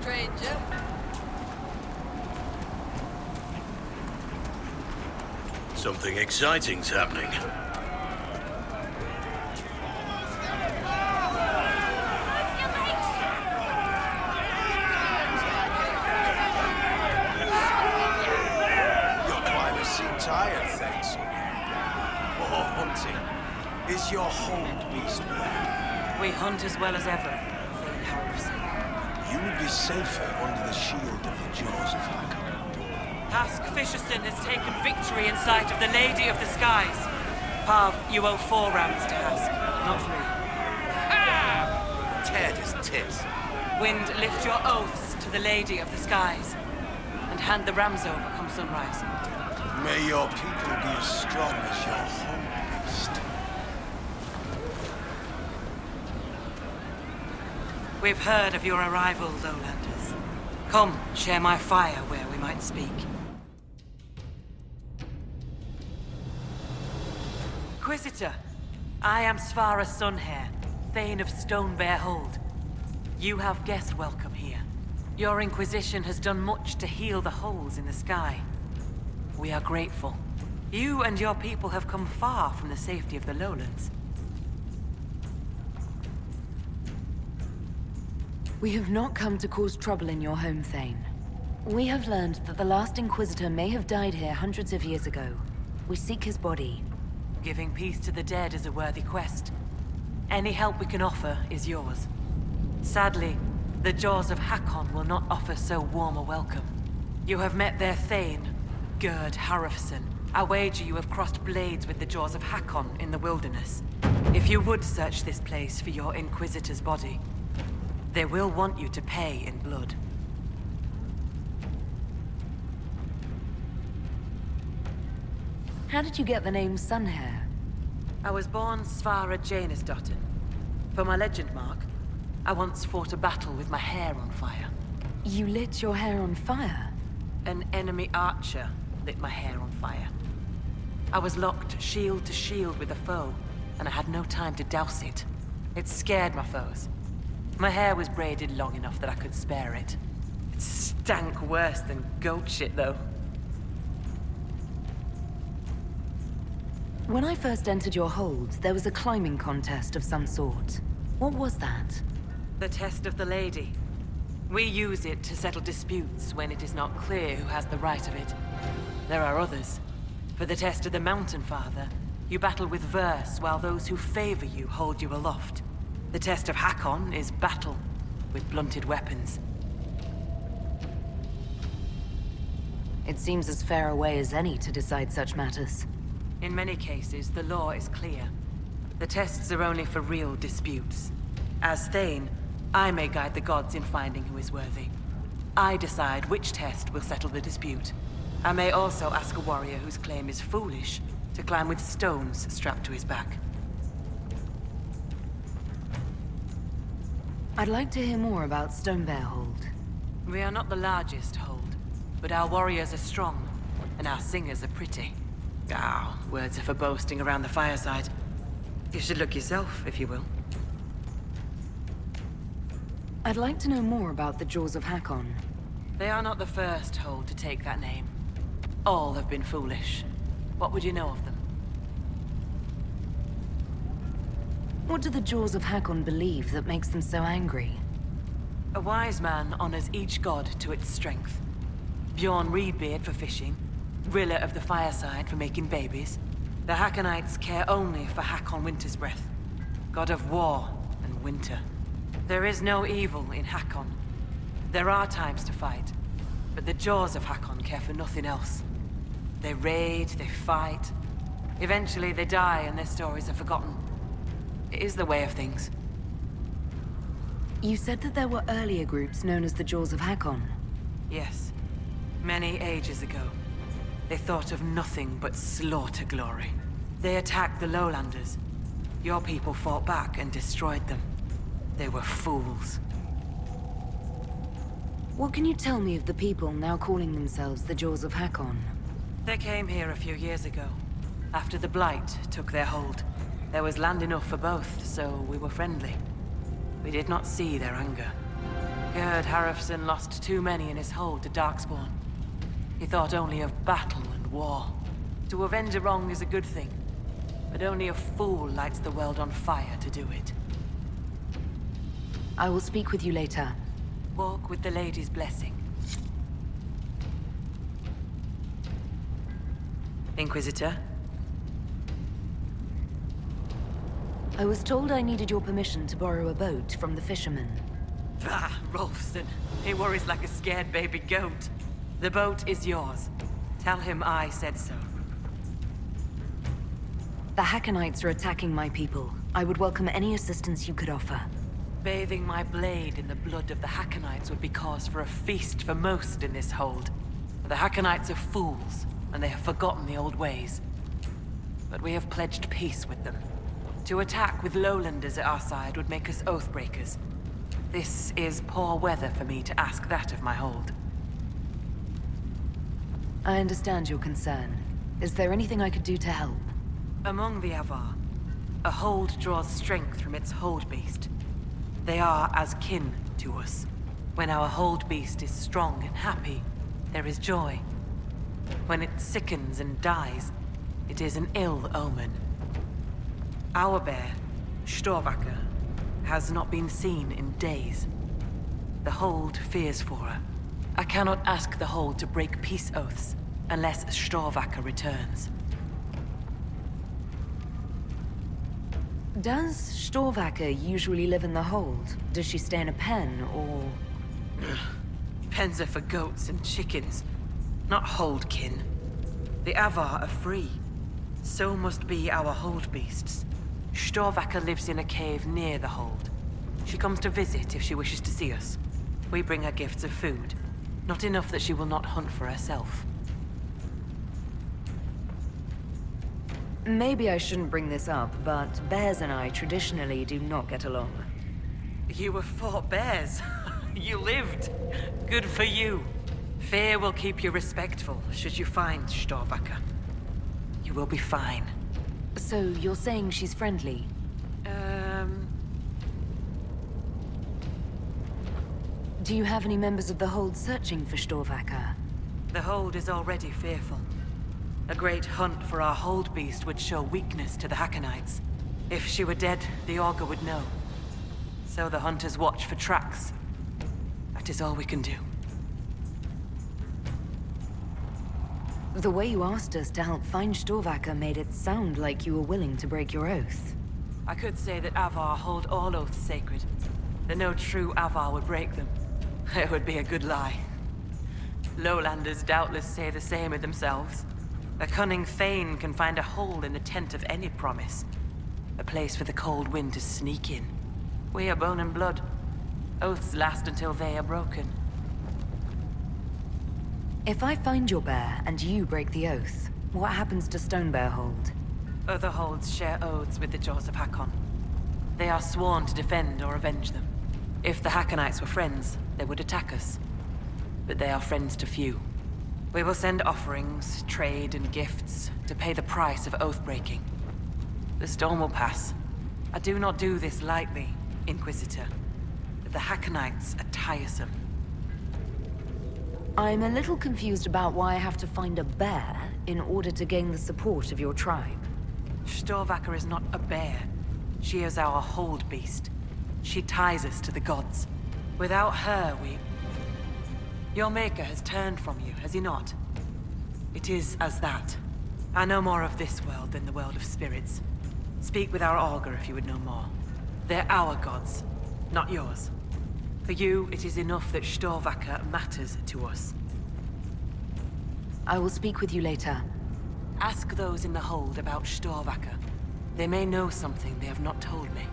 stranger. Something exciting's happening. Your climbers seem tired, thanks. More hunting. Is your hold beast well? We hunt as well as ever, Thane Harrison. You would be safer under the shield of the jaws of Hakkon. Hask Fisherson has taken victory in sight of the Lady of the Skies. Pav, you owe 4 rounds to Hask, not 3. Ha! Tear his tits. Wind, lift your oaths to the Lady of the Skies, and hand the rams over come sunrise. May your people be as strong as your home beast. We've heard of your arrival, Lowlanders. Come, share my fire where we might speak. Inquisitor, I am Svara Sunhair, Thane of Stonebear Hold. You have guest welcome here. Your Inquisition has done much to heal the holes in the sky. We are grateful. You and your people have come far from the safety of the lowlands. We have not come to cause trouble in your home, Thane. We have learned that the last Inquisitor may have died here hundreds of years ago. We seek his body. Giving peace to the dead is a worthy quest. Any help we can offer is yours. Sadly, the jaws of Hakkon will not offer so warm a welcome. You have met their Thane, Gerd Harrison. I wager you have crossed blades with the jaws of Hakkon in the wilderness. If you would search this place for your Inquisitor's body, they will want you to pay in blood. How did you get the name Sunhair? I was born Svara Janisdottir. For my legend mark, I once fought a battle with my hair on fire. You lit your hair on fire? An enemy archer lit my hair on fire. I was locked shield to shield with a foe, and I had no time to douse it. It scared my foes. My hair was braided long enough that I could spare it. It stank worse than goat shit, though. When I first entered your hold, there was a climbing contest of some sort. What was that? The test of the lady. We use it to settle disputes when it is not clear who has the right of it. There are others. For the test of the Mountain Father, you battle with verse while those who favor you hold you aloft. The test of Hakkon is battle with blunted weapons. It seems as fair a way as any to decide such matters. In many cases, the law is clear. The tests are only for real disputes. As Thane, I may guide the gods in finding who is worthy. I decide which test will settle the dispute. I may also ask a warrior whose claim is foolish to climb with stones strapped to his back. I'd like to hear more about Stonebear Hold. We are not the largest hold, but our warriors are strong, and our singers are pretty. Ah, words are for boasting around the fireside. You should look yourself, if you will. I'd like to know more about the Jaws of Hakkon. They are not the first hold to take that name. All have been foolish. What would you know of them? What do the Jaws of Hakkon believe that makes them so angry? A wise man honors each god to its strength. Bjorn Reedbeard for fishing, Rilla of the Fireside for making babies. The Hakkonites care only for Hakkon Winter's Breath, god of war and winter. There is no evil in Hakkon. There are times to fight, but the Jaws of Hakkon care for nothing else. They raid, they fight. Eventually they die and their stories are forgotten. It is the way of things. You said that there were earlier groups known as the Jaws of Hakkon. Yes. Many ages ago. They thought of nothing but slaughter glory. They attacked the lowlanders. Your people fought back and destroyed them. They were fools. What can you tell me of the people now calling themselves the Jaws of Hakkon? They came here a few years ago, after the Blight took their hold. There was land enough for both, so we were friendly. We did not see their anger. Gerd Harrison lost too many in his hold to Darkspawn. He thought only of battle and war. To avenge a wrong is a good thing, but only a fool lights the world on fire to do it. I will speak with you later. Walk with the lady's blessing. Inquisitor? I was told I needed your permission to borrow a boat from the fisherman. Bah, Rolfson. He worries like a scared baby goat. The boat is yours. Tell him I said so. The Hakkonites are attacking my people. I would welcome any assistance you could offer. Bathing my blade in the blood of the Hakkonites would be cause for a feast for most in this hold. The Hakkonites are fools, and they have forgotten the old ways. But we have pledged peace with them. To attack with lowlanders at our side would make us oathbreakers. This is poor weather for me to ask that of my hold. I understand your concern. Is there anything I could do to help? Among the Avar, a hold draws strength from its hold beast. They are as kin to us. When our hold beast is strong and happy, there is joy. When it sickens and dies, it is an ill omen. Our bear, Storvacker, has not been seen in days. The hold fears for her. I cannot ask the hold to break peace oaths unless Storvacker returns. Does Storvacker usually live in the hold? Does she stay in a pen, or...? Pens are for goats and chickens, not holdkin. The Avar are free. So must be our hold beasts. Storvacker lives in a cave near the hold. She comes to visit if she wishes to see us. We bring her gifts of food. Not enough that she will not hunt for herself. Maybe I shouldn't bring this up, but bears and I traditionally do not get along. You have fought bears. You lived. Good for you. Fear will keep you respectful should you find Storvacker. You will be fine. So you're saying she's friendly? Do you have any members of the hold searching for Storvacker? The hold is already fearful. A great hunt for our hold beast would show weakness to the Hakkonites. If she were dead, the Augur would know. So the hunters watch for tracks. That is all we can do. The way you asked us to help find Storvacker made it sound like you were willing to break your oath. I could say that Avar hold all oaths sacred. That no true Avar would break them. It would be a good lie. Lowlanders doubtless say the same of themselves. A cunning Thane can find a hole in the tent of any promise. A place for the cold wind to sneak in. We are bone and blood. Oaths last until they are broken. If I find your bear and you break the oath, what happens to Stonebear Hold? Other holds share oaths with the Jaws of Hakkon. They are sworn to defend or avenge them. If the Hakkonites were friends, they would attack us. But they are friends to few. We will send offerings, trade, and gifts to pay the price of oath-breaking. The storm will pass. I do not do this lightly, Inquisitor. But the Hakkonites are tiresome. I'm a little confused about why I have to find a bear in order to gain the support of your tribe. Storvacker is not a bear. She is our hold beast. She ties us to the gods. Without her, we... Your maker has turned from you, has he not? It is as that. I know more of this world than the world of spirits. Speak with our Augur if you would know more. They're our gods, not yours. For you, it is enough that Storvacker matters to us. I will speak with you later. Ask those in the hold about Storvacker. They may know something they have not told me.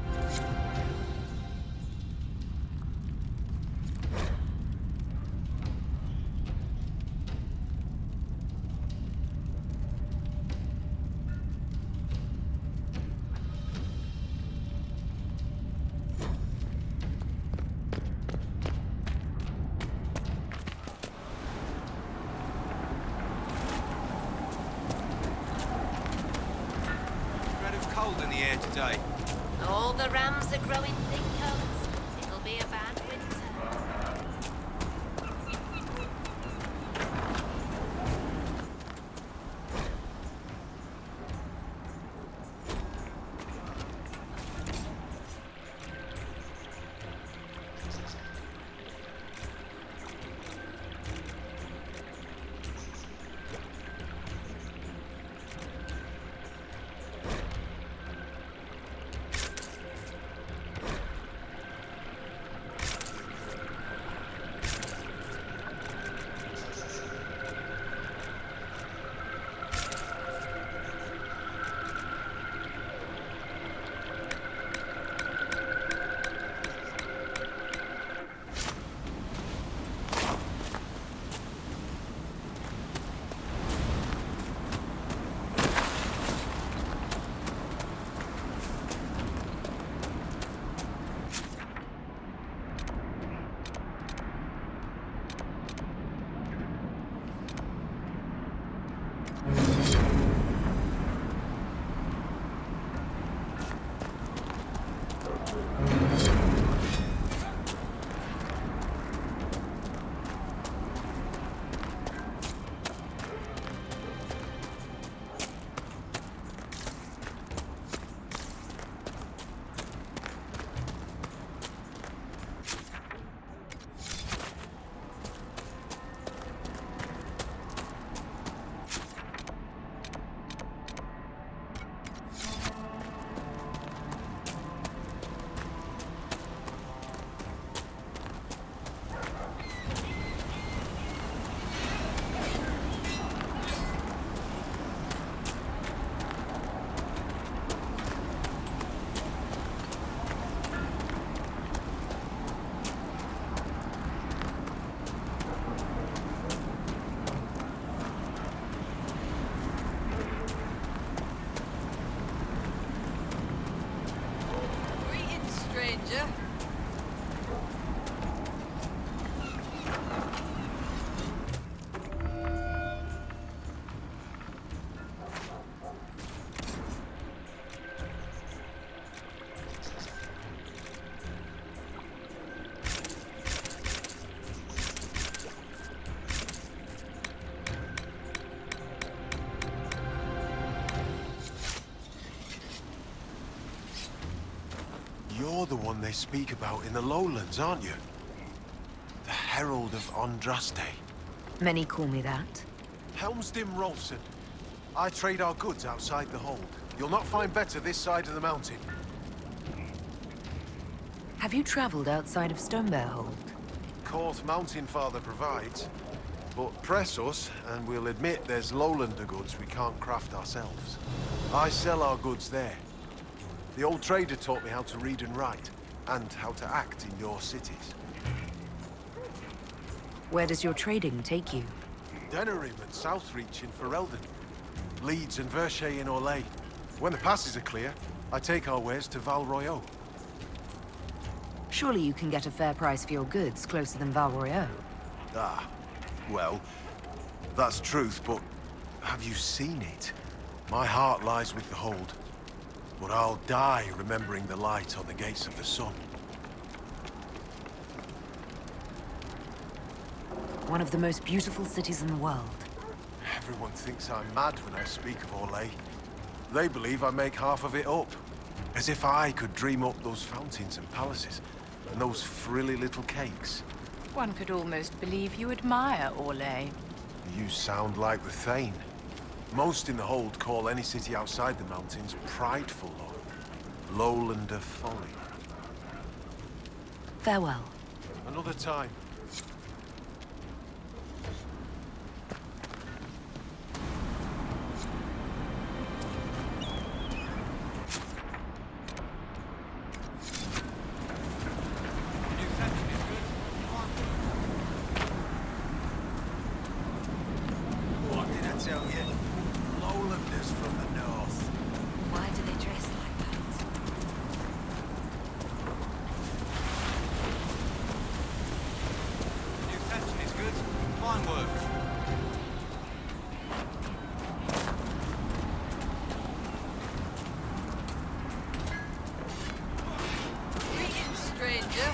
Cold in the air today. All the rams are growing thick coats. It'll be a bad winter. they speak about in the lowlands, aren't you? The Herald of Andraste. Many call me that. Helmsdim Rolfson. I trade our goods outside the hold. You'll not find better this side of the mountain. Have you traveled outside of Stonebear Hold? Court Mountain Father provides. But press us, and we'll admit there's lowlander goods we can't craft ourselves. I sell our goods there. The old trader taught me how to read and write, and how to act in your cities. Where does your trading take you? Denerim and Southreach in Ferelden. Leeds and Verche in Orlais. When the passes are clear, I take our wares to Val Royeaux. Surely you can get a fair price for your goods closer than Val Royeaux. Ah, well, that's truth, but have you seen it? My heart lies with the Hold, but I'll die remembering the light on the gates of the sun. One of the most beautiful cities in the world. Everyone thinks I'm mad when I speak of Orlais. They believe I make half of it up. As if I could dream up those fountains and palaces, and those frilly little cakes. One could almost believe you admire Orlais. You sound like the Thane. Most in the Hold call any city outside the mountains prideful or lowlander folly. Farewell. Another time. What did I tell you? Lowlanders from the north. Why do they dress like that? New fetching is good. Fine work. Greetings, stranger.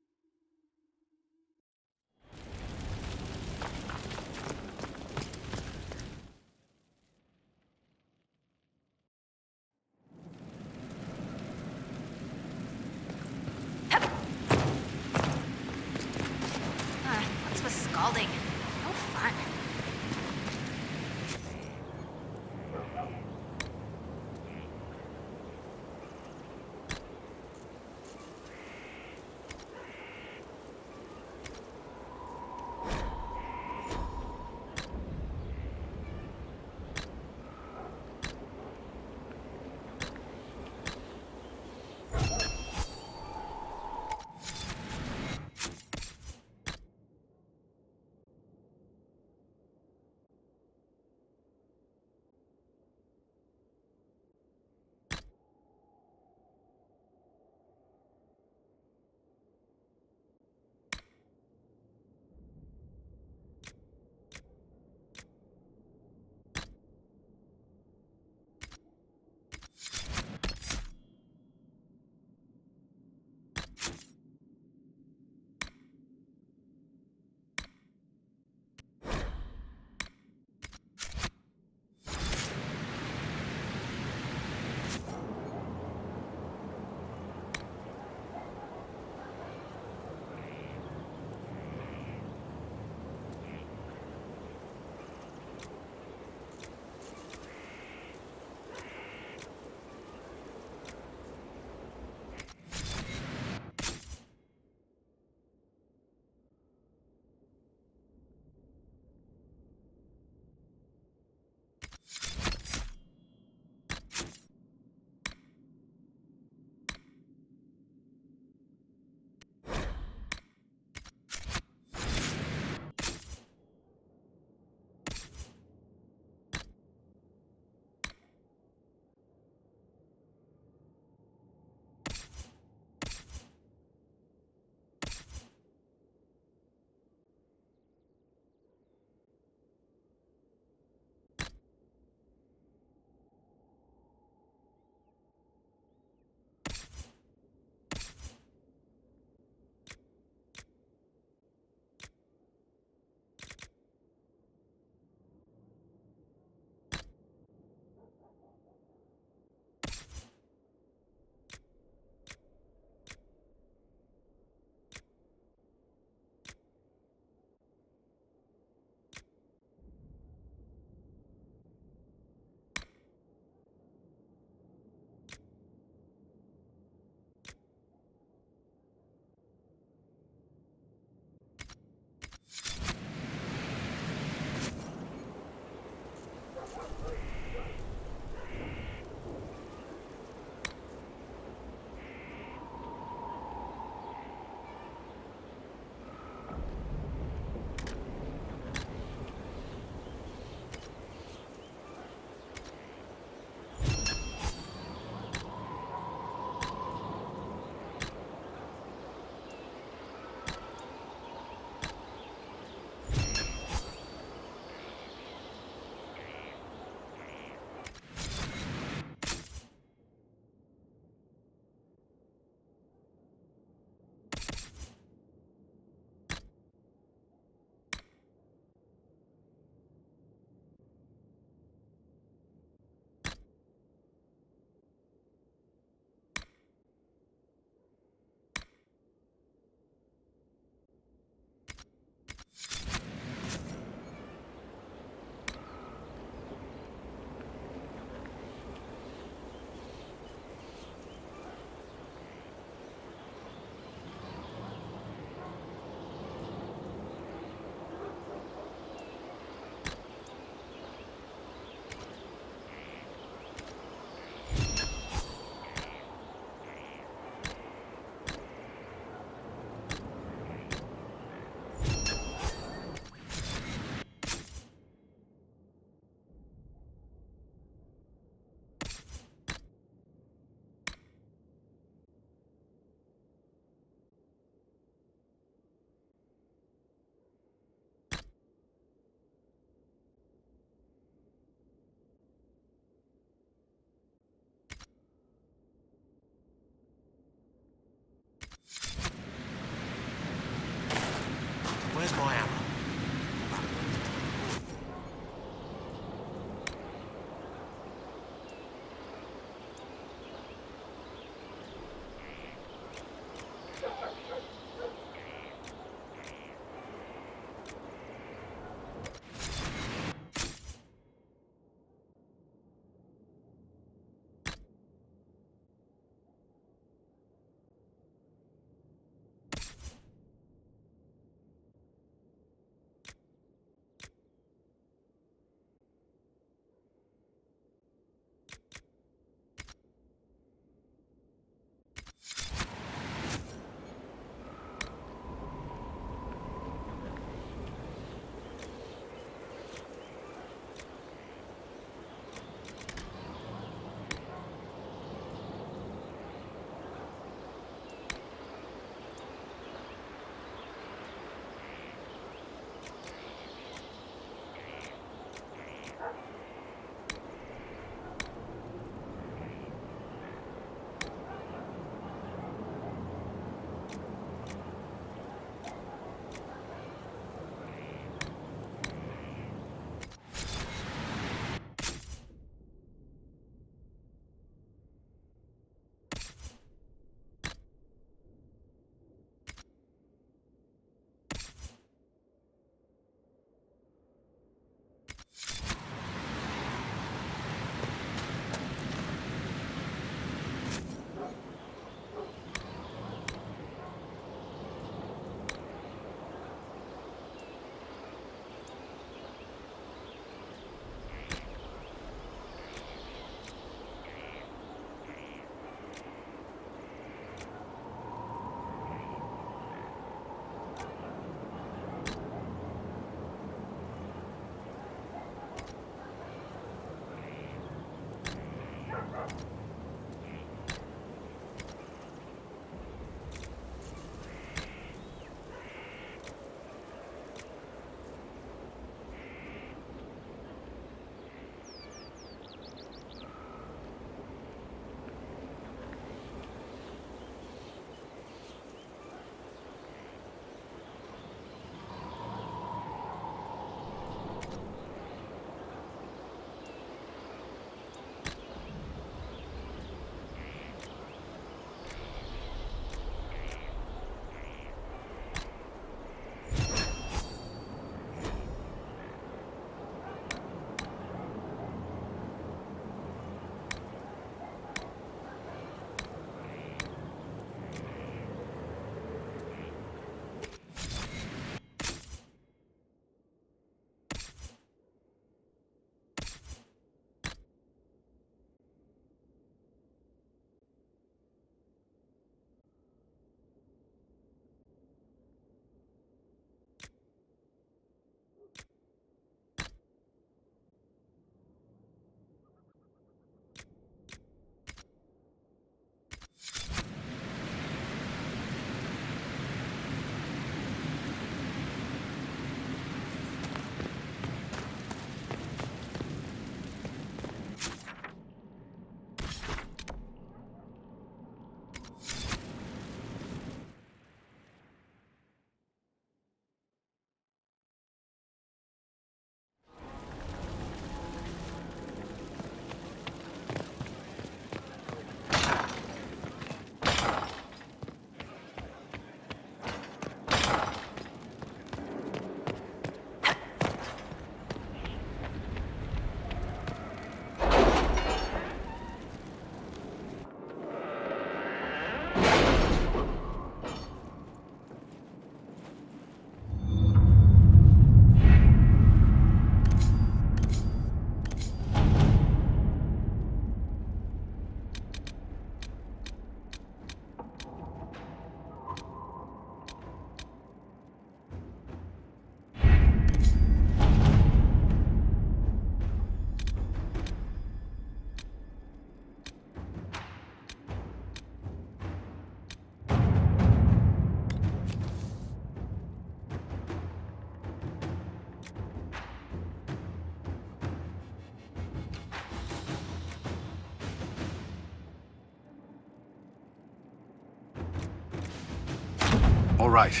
All right.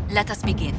Let us begin.